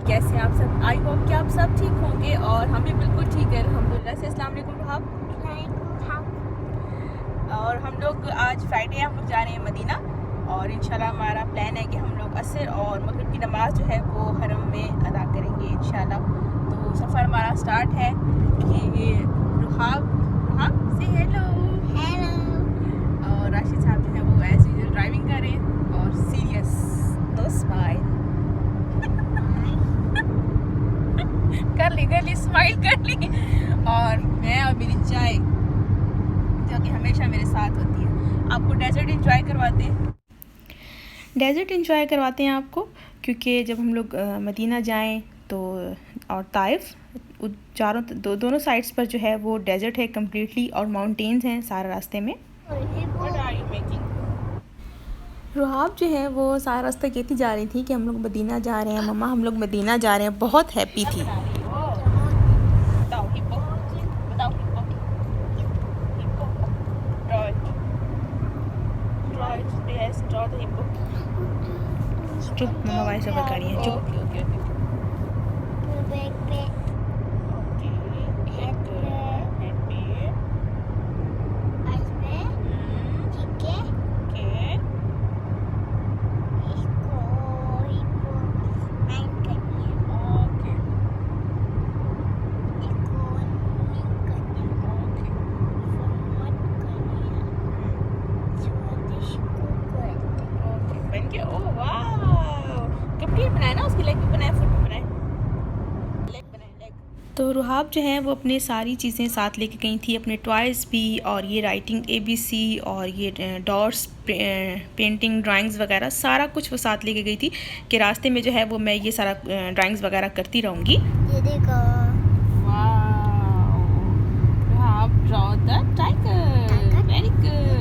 कैसे हैं आप सब। आई होप कि आप सब ठीक होंगे और हम भी बिल्कुल ठीक है अल्हम्दुलिल्लाह से। अस्सलाम वालेकुम रुहाब। और हम लोग आज फ्राइडे है, हम लोग जा रहे हैं मदीना और इंशाल्लाह हमारा प्लान है कि हम लोग असर और मगरिब की नमाज़ जो है वो हरम में अदा करेंगे इंशाल्लाह। तो सफ़र हमारा स्टार्ट है। ये रुहाब से हेलो और राशिद साहब जो है वो एज यूजुअल ड्राइविंग कर रहे हैं और सीरियस नो स्माइल कर ली स्माइल कर ली। और मैं और मेरी चाय जो कि हमेशा मेरे साथ होती है। आपको डेजर्ट इंजॉय करवाते हैं आपको, क्योंकि जब हम लोग मदीना जाएं तो और ताइफ चारों दोनों साइड्स पर जो है वो डेजर्ट है कम्प्लीटली और माउंटेन्स हैं सारे रास्ते में। रुहाब जो है वो सारा रास्ता कहती जा रही थी कि हम लोग मदीना जा रहे हैं मम्मा, हम लोग मदीना जा रहे हैं। बहुत हैप्पी थी। चुप मम्मा भाई सफर करी है, चुप। तो रुहाब जो है वो अपने सारी चीज़ें साथ लेके गई थी, अपने टॉयज़ भी और ये राइटिंग ABC और ये डॉट्स पेंटिंग ड्राइंग्स वगैरह सारा कुछ वो साथ लेके गई थी कि रास्ते में जो है वो मैं ये सारा ड्राइंग्स वगैरह करती रहूँगी। ये देखो Ruhab draw the tiger, very good.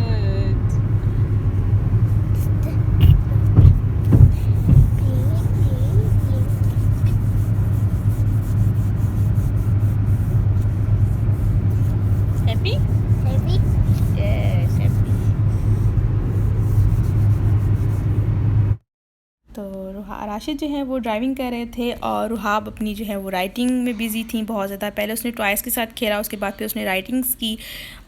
तो राशिद जो है वो ड्राइविंग कर रहे थे और रुहाब अपनी जो है वो राइटिंग में बिज़ी थी बहुत ज़्यादा। पहले उसने टॉयज़ के साथ खेला, उसके बाद फिर उसने राइटिंग्स की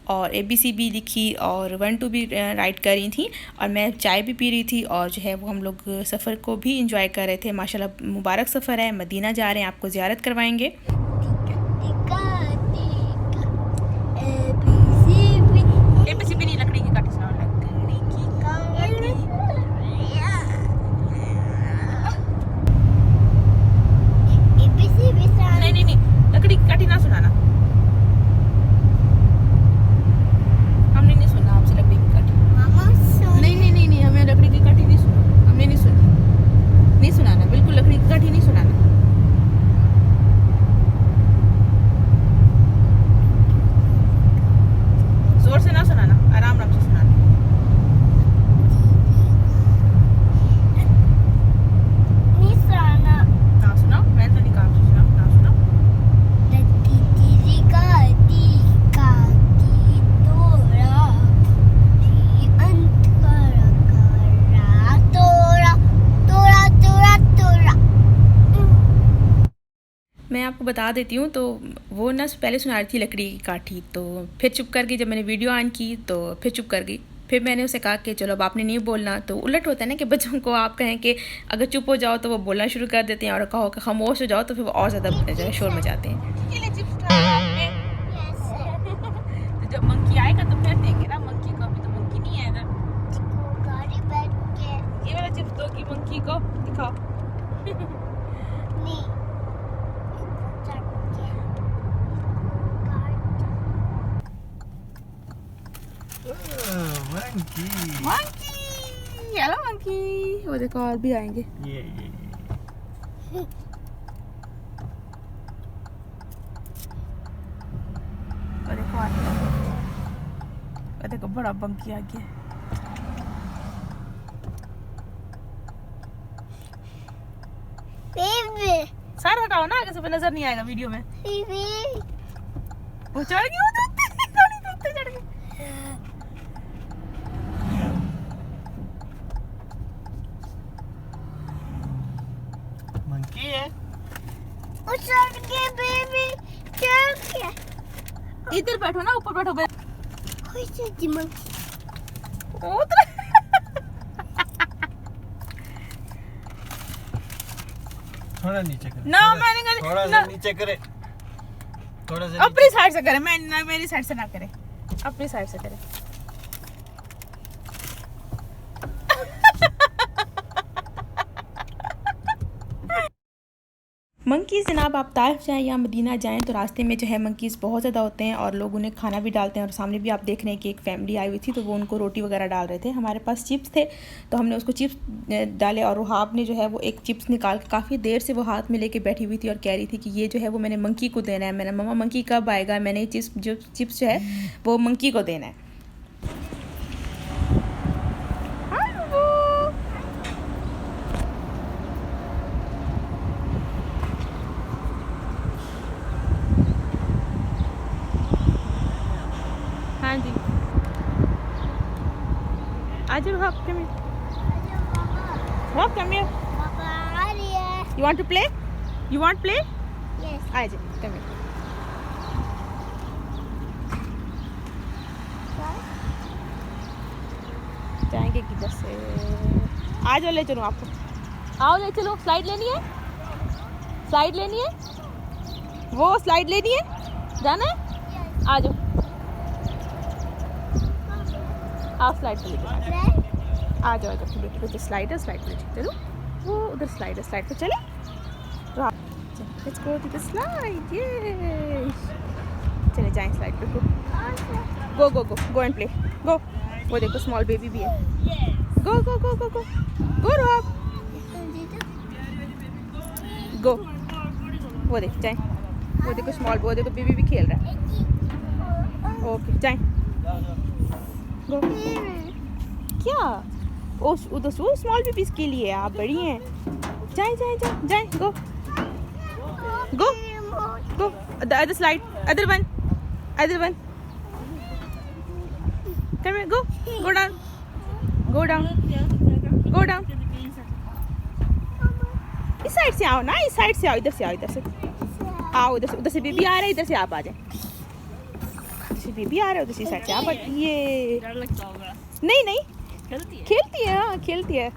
और ABC भी लिखी और 1 2 भी राइट कर रही थी और मैं चाय भी पी रही थी। और जो है वो हम लोग सफ़र को भी इंजॉय कर रहे थे। माशाल्लाह मुबारक सफ़र है, मदीना जा रहे हैं, आपको ज़ियारत करवाएंगे। ABC भी नहीं, लकड़ी की काठी सुनाओ, लकड़ी की काठी। नहीं, लकड़ी की काठी ना सुनाना, हमने नहीं सुना आपसे लकड़ी की काठी। नहीं, हमें लकड़ी की काठी नहीं सुना, हमने नहीं सुना, नहीं सुनाना, बिल्कुल लकड़ी की काठी नहीं सुनाना। जोर से ना सुनाना, आराम से सुनाना। ना सुनाओ, मैं तो नहीं कहा आपसे सुनाओ, ना सुनाओ। मैं आपको बता देती हूँ, तो वो ना पहले सुना रही थी लकड़ी की काठी, तो फिर चुप कर गई। जब मैंने वीडियो ऑन की तो फिर चुप कर गई। फिर मैंने उसे कहा कि चलो अब आपने नहीं बोलना। तो उलट होता है ना कि बच्चों को आप कहें कि अगर चुप हो जाओ तो वो बोलना शुरू कर देते हैं और कहो कि खामोश हो जाओ तो फिर वो और ज़्यादा जो है शोर मचाते हैं। तो जब मंकी आएगा तो फिर देंगे ना मंकी को, अभी तो मंकी नहीं आएगा। ये वाला चिप्स दो की मंकी को दिखाओ। Monkey, hello monkey. वो देखो और भी आएंगे। ये देखो बड़ा मंकी आ गया। सारा हटाओ ना, आगे से नजर नहीं आएगा वीडियो में। वो चढ़ गया, चढ़ गया। मंकी है। इधर बैठो ना, ऊपर बैठो। थोड़ा नीचे करे ना मैंने थोड़ा सा नीचे करे, थोड़ा सा अपनी साइड से करे, मैं ना मेरी साइड से ना करे, अपनी साइड से करे। मंकीज़ जनाब, आप ताइफ जाएँ या मदीना जाएँ तो रास्ते में जो है मंकीज़ बहुत ज़्यादा होते हैं और लोग उन्हें खाना भी डालते हैं। और सामने भी आप देख रहे हैं कि एक फैमिली आई हुई थी तो वो उनको रोटी वगैरह डाल रहे थे। हमारे पास चिप्स थे तो हमने उसको चिप्स डाले और रुहाब ने जो है वो एक चिप्स निकाल के काफ़ी देर से वो हाथ में लेके बैठी हुई थी और कह रही थी कि ये जो है वो मैंने मंकी को देना है। मैंने मम्मा मंकी कब आएगा, मैंने ये चिप्स जो है वो मंकी को देना है। हाँ जी, आज Ruhab come here, Ruhab come here. You want to play? You want play? Yes. आज कम हियर। जाएंगे किधर से? आ जाओ, ले चलो आपको, आओ ले चलो। स्लाइड लेनी है, स्लाइड लेनी है, वो स्लाइड लेनी है, जाना है, आ जाओ। आप स्लाइड पे लेके आ जाओ, देखो स्लाइड है, स्लाइड पे चलो, वो उधर स्लाइड है, स्लाइड पे चले। Let's go to the slide, yes. चले जाएं स्लाइड पे, गो go go go and play, गो। वो देखो स्मॉल बेबी भी है, गो गो गो गो गो गो रोब, गो। वो देख जाएं, वो देखो स्मॉल, वो देखो बेबी भी खेल रहा है। ओके जाएं, गो। क्या? ओ उधर वो स्मॉल बेबीज के लिए, आप बड़ी हैं। जाए जाए जाए जाए, go go go. The other slide, other one, other one. Come here, go go down, go down, go down. इस साइड से आओ ना, इस साइड से आओ, इधर से आओ, इधर से आओ, उधर से बेबी आ रहा है, इधर से आप आ जाए। बेबी आ रहा है उधर से साइड से आप। ये डर लगता होगा? नहीं नहीं, खेलती है, हाँ खेलती है।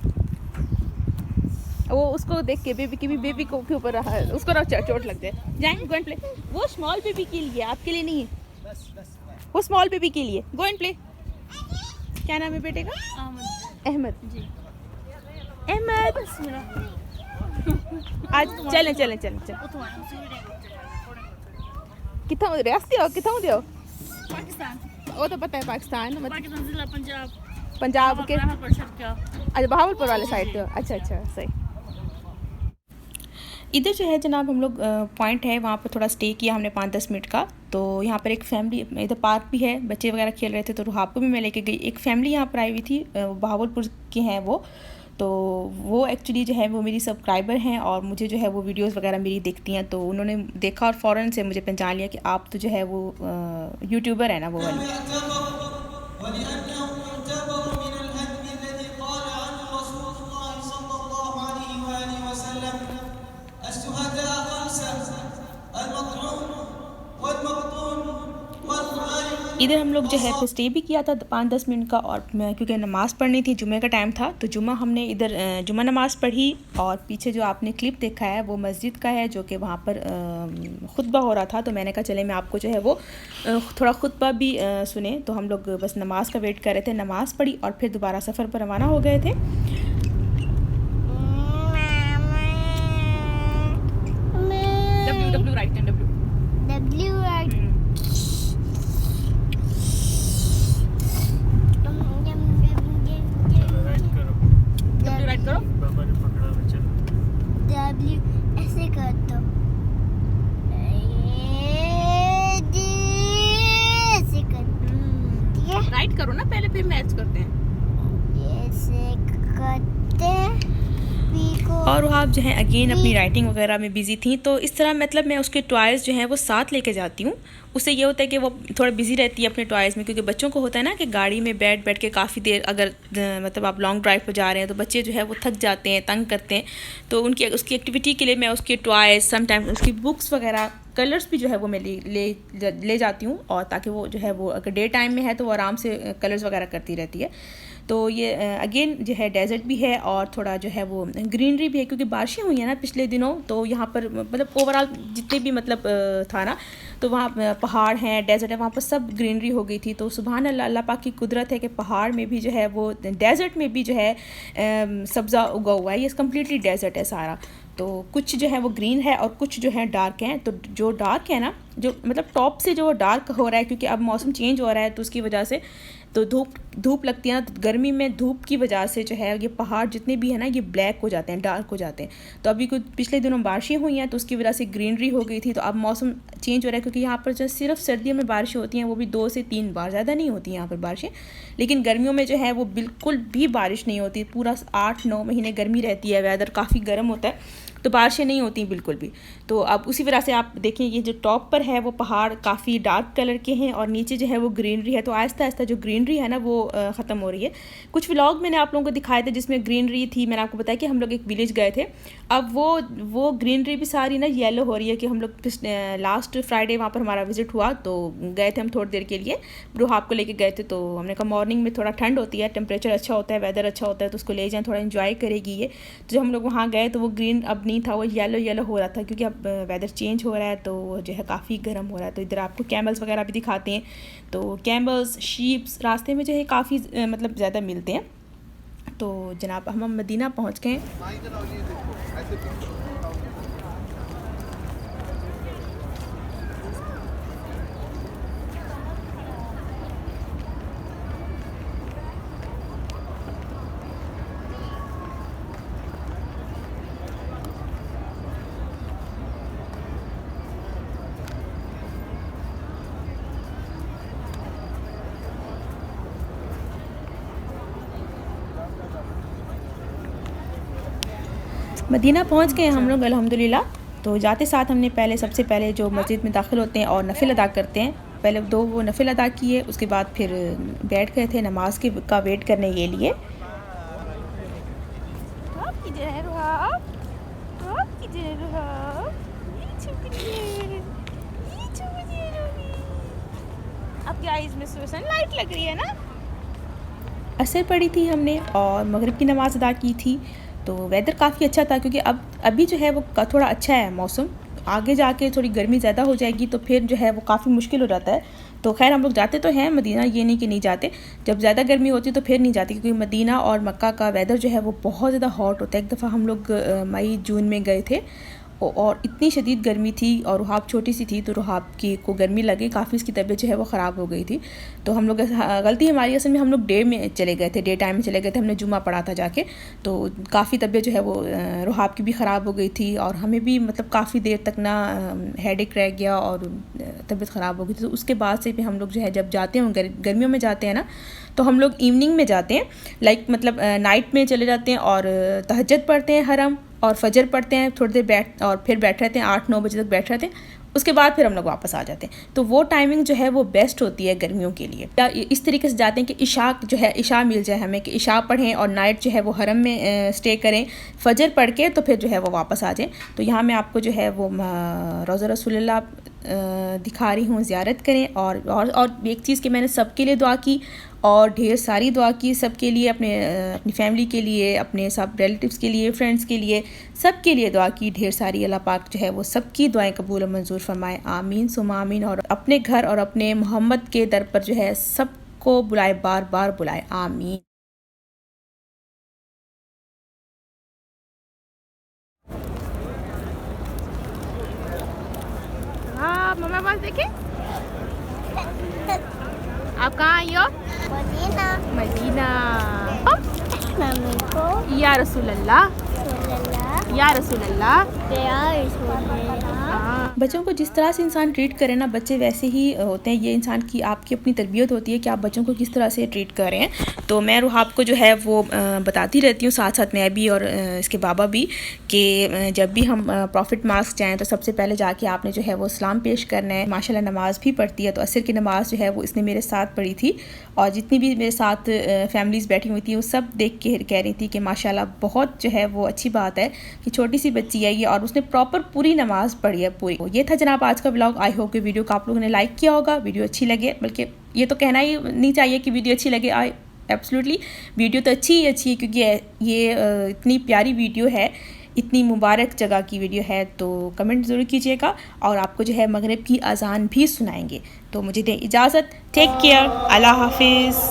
वो उसको देख के बेबी की भी, बेबी को के ऊपर उसको ना चोट लगती है। जाएं, गो एंड प्ले। वो स्मॉल बेबी के लिए, आपके लिए नहीं है, वो स्मॉल बेबी के लिए। Go and play. क्या नाम है बेटे का? अहमद जी। अहमद, आज चलें चलें चलें चलें। कितना रियासती हो, कितना हो? पाकिस्तान। वो तो पता है, पाकिस्तान पाकिस्तान जिला पंजाब। पंजाब के, अच्छा बहावलपुर वाले साइड पे। अच्छा अच्छा, सही। इधर जो है जनाब हम लोग पॉइंट है वहाँ पर थोड़ा स्टे किया हमने 5-10 मिनट का। तो यहाँ पर एक फैमिली, इधर पार्क भी है, बच्चे वगैरह खेल रहे थे तो रुहाब को भी मैं लेके गई। एक फैमिली यहाँ पर आई हुई थी, बहावलपुर के हैं वो। तो वो एक्चुअली जो है वो मेरी सब्सक्राइबर हैं और मुझे जो है वो वीडियोस वगैरह मेरी देखती हैं। तो उन्होंने देखा और फ़ौरन से मुझे पहचान लिया कि आप तो जो है वो यूट्यूबर है ना, वो वाली। इधर हम लोग जो है फिर स्टे भी किया था 5-10 मिनट का। और मैं क्योंकि नमाज़ पढ़नी थी, जुमे का टाइम था, तो जुमा हमने इधर जुमा नमाज़ पढ़ी। और पीछे जो आपने क्लिप देखा है वो मस्जिद का है, जो कि वहाँ पर खुतबा हो रहा था। तो मैंने कहा चले मैं आपको जो है वो थोड़ा खुतबा भी सुने। तो हम लोग बस नमाज़ का वेट कर रहे थे, नमाज़ पढ़ी और फिर दोबारा सफ़र पर रवाना हो गए थे। W right, W right. Right करो, बाबा ने पकड़ा हुआ, चलो। W ऐसे कर दो, ऐसे कर, ठीक है? राइट करो ना पहले, फिर मैच करते हैं। ऐसे करते, पी को और वहाँ जो है अगेन अपनी राइटिंग वगैरह में बिज़ी थी। तो इस तरह मतलब मैं उसके टॉयज़ जो हैं वो साथ लेके जाती हूँ। उससे ये होता है कि वो थोड़ा बिज़ी रहती है अपने टॉयज़ में, क्योंकि बच्चों को होता है ना कि गाड़ी में बैठ के काफ़ी देर अगर मतलब आप लॉन्ग ड्राइव पर जा रहे हैं तो बच्चे जो है वो थक जाते हैं, तंग करते हैं। तो उसकी एक्टिविटी के लिए मैं उसके टॉयज़, समटाइम उसकी बुक्स वगैरह, कलर्स भी जो है वो मैं ले जाती हूँ, और ताकि वो जो है वो अगर डे टाइम में है तो वो आराम से कलर्स वगैरह करती रहती है। तो ये अगेन जो है डेजर्ट भी है और थोड़ा जो है वो ग्रीनरी भी है, क्योंकि बारिशें हुई हैं ना पिछले दिनों। तो यहाँ पर मतलब ओवरऑल जितने भी मतलब था ना, तो वहाँ पहाड़ हैं, डेजर्ट है, वहाँ पर सब ग्रीनरी हो गई थी। तो सुभान अल्लाह, अल्लाह पाक की कुदरत है कि पहाड़ में भी जो है वो, डेजर्ट में भी जो है सब्ज़ा उगा हुआ है। ये कम्प्लीटली डेजर्ट है सारा। तो कुछ जो है वो ग्रीन है और कुछ जो है डार्क हैं। तो जो डार्क है ना, जो मतलब टॉप से जो डार्क हो रहा है, क्योंकि अब मौसम चेंज हो रहा है तो उसकी वजह से तो धूप लगती है ना, तो गर्मी में धूप की वजह से जो है ये पहाड़ जितने भी है ना ये ब्लैक हो जाते हैं, डार्क हो जाते हैं। तो अभी कुछ पिछले दिनों बारिशें हुई हैं तो उसकी वजह से ग्रीनरी हो गई थी। तो अब मौसम चेंज हो रहा है, क्योंकि यहाँ पर जो सिर्फ सर्दियों में बारिशें होती हैं, वो भी 2 से 3 बार, ज़्यादा नहीं होती यहाँ पर बारिशें। लेकिन गर्मियों में जो है वो बिल्कुल भी बारिश नहीं होती, पूरा 8-9 महीने गर्मी रहती है, वेदर काफ़ी गर्म होता है, तो बारिशें नहीं होती बिल्कुल भी। तो अब उसी वजह से आप देखें, ये जो टॉप पर है वो पहाड़ काफ़ी डार्क कलर के हैं और नीचे जो है वो ग्रीनरी है। तो आहिस्ता आहिस्ता जो ग्रीनरी है ना वो ख़त्म हो रही है। कुछ व्लॉग मैंने आप लोगों को दिखाए थे जिसमें ग्रीनरी थी। मैंने आपको बताया कि हम लोग एक विलेज गए थे, अब वो ग्रीनरी भी सारी ना येलो हो रही है। कि हम लोग लास्ट फ्राइडे वहाँ पर हमारा विज़िट हुआ, तो गए थे हम थोड़ी देर के लिए, रूहाब को लेके गए थे। तो हमने कहा मॉर्निंग में थोड़ा ठंड होती है, टेम्परेचर अच्छा होता है, वेदर अच्छा होता है, तो उसको ले जाएँ, थोड़ा इन्जॉय करेगी ये। तो जब हम लोग वहाँ गए तो वो ग्रीन अब नहीं था, वो येलो हो रहा था, क्योंकि अब वेदर चेंज हो रहा है तो जो है काफ़ी गर्म हो रहा है। तो इधर आपको कैमल्स वगैरह भी दिखाते हैं। तो कैमल्स, शीप्स रास्ते में जो है काफ़ी मतलब ज़्यादा मिलते हैं। तो जनाब हम मदीना पहुँच गए। मदीना पहुंच गए हम लोग अल्हम्दुलिल्लाह। तो जाते साथ हमने सबसे पहले जो मस्जिद में दाखिल होते हैं और नफिल अदा करते हैं, पहले 2 वो नफिल अदा किए, उसके बाद फिर बैठ गए थे नमाज का वेट करने के लिए। आपकी आईज में सनलाइट लग रही है ना। असर पड़ी थी हमने और मगरिब की नमाज़ अदा की थी। तो वेदर काफ़ी अच्छा था, क्योंकि अभी जो है वो थोड़ा अच्छा है मौसम। आगे जाके थोड़ी गर्मी ज़्यादा हो जाएगी तो फिर जो है वो काफ़ी मुश्किल हो जाता है। तो खैर हम लोग जाते तो हैं मदीना, ये नहीं कि नहीं जाते। जब ज़्यादा गर्मी होती तो फिर नहीं जाती, क्योंकि मदीना और मक्का का वेदर जो है वो बहुत ज़्यादा हॉट होता है। एक दफ़ा हम लोग मई जून में गए थे और इतनी शदीद गर्मी थी, और रुहाब छोटी सी थी तो रुहाब की को गर्मी लगी काफ़ी, उसकी तबीयत जो है वो ख़राब हो गई थी। तो हम लोग, गलती हमारी असल में, हम लोग डे में चले गए थे, डे टाइम में चले गए थे, हमने जुम्मा पढ़ा था जाके। तो काफ़ी तबीयत जो है वो रुहाब की भी ख़राब हो गई थी और हमें भी मतलब काफ़ी देर तक ना हेडेक रह गया और तबीयत ख़राब हो गई थी। तो उसके बाद से भी हम लोग जो है जब जाते हैं गर्मियों में जाते हैं ना, तो हम लोग इवनिंग में जाते हैं, लाइक मतलब नाइट में चले जाते हैं और तहज्जुद पढ़ते हैं हरम, और फजर पढ़ते हैं, थोड़ी देर और फिर बैठ रहते हैं, 8-9 बजे तक बैठ रहते हैं। उसके बाद फिर हम लोग वापस आ जाते हैं। तो वो टाइमिंग जो है वो बेस्ट होती है गर्मियों के लिए। इस तरीके से जाते हैं कि इशा मिल जाए हमें, कि इशा पढ़ें और नाइट जो है वो हरम में स्टे करें, फजर पढ़ के तो फिर जो है वो वापस आ जाएँ। तो यहाँ मैं आपको जो है वो रोज़ा रसूलुल्लाह दिखा रही हूँ, ज़ियारत करें। और एक चीज़ कि मैंने सबके लिए दुआ की और ढेर सारी दुआ की, सबके लिए, अपनी फैमिली के लिए, अपने सब रिलेटिव्स के लिए, फ्रेंड्स के लिए, सब के लिए दुआ की ढेर सारी। अल्लाह पाक जो है वो सबकी दुआएं कबूल और मंजूर फरमाए, आमीन सुम्मा आमीन। और अपने घर और अपने मोहम्मद के दर पर जो है सबको बुलाए, बार बार बुलाए, आमीन। हाँ मम्मा पास देखे, आप कहाँ आई हो? मदीना। मम्मी को या रसूल अल्लाह, या रसूल अल्लाह। हाँ। बच्चों को जिस तरह से इंसान ट्रीट करे ना, बच्चे वैसे ही होते हैं। ये इंसान की आपकी अपनी तरबियत होती है कि आप बच्चों को किस तरह से ट्रीट कर रहे हैं। तो मैं रुहाब को जो है वो बताती रहती हूँ, साथ साथ मैं भी और इसके बाबा भी, कि जब भी हम प्रॉफिट मास्क जाएँ तो सबसे पहले जाके आपने जो है वो सलाम पेश करना है। माशाल्लाह नमाज़ भी पढ़ती है, तो असर की नमाज़ जो है वो इसने मेरे साथ पढ़ी थी, और जितनी भी मेरे साथ फैमिलीज़ बैठी हुई थी वो सब देख के कह रही थी कि माशाल्लाह बहुत जो है वो अच्छी बात है कि छोटी सी बच्ची है ये, और उसने प्रॉपर पूरी नमाज़ पढ़ी है पूरी। ये था जनाब आज का व्लॉग। आई होप कि वीडियो को आप लोगों ने लाइक किया होगा, वीडियो अच्छी लगे, बल्कि ये तो कहना ही नहीं चाहिए कि वीडियो अच्छी लगे। आई एब्सोल्युटली वीडियो तो अच्छी है, क्योंकि ये इतनी प्यारी वीडियो है, इतनी मुबारक जगह की वीडियो है। तो कमेंट ज़रूर कीजिएगा, और आपको जो है मगरिब की अजान भी सुनाएंगे। तो मुझे दें इजाज़त, टेक केयर, अल्लाह हाफिज़।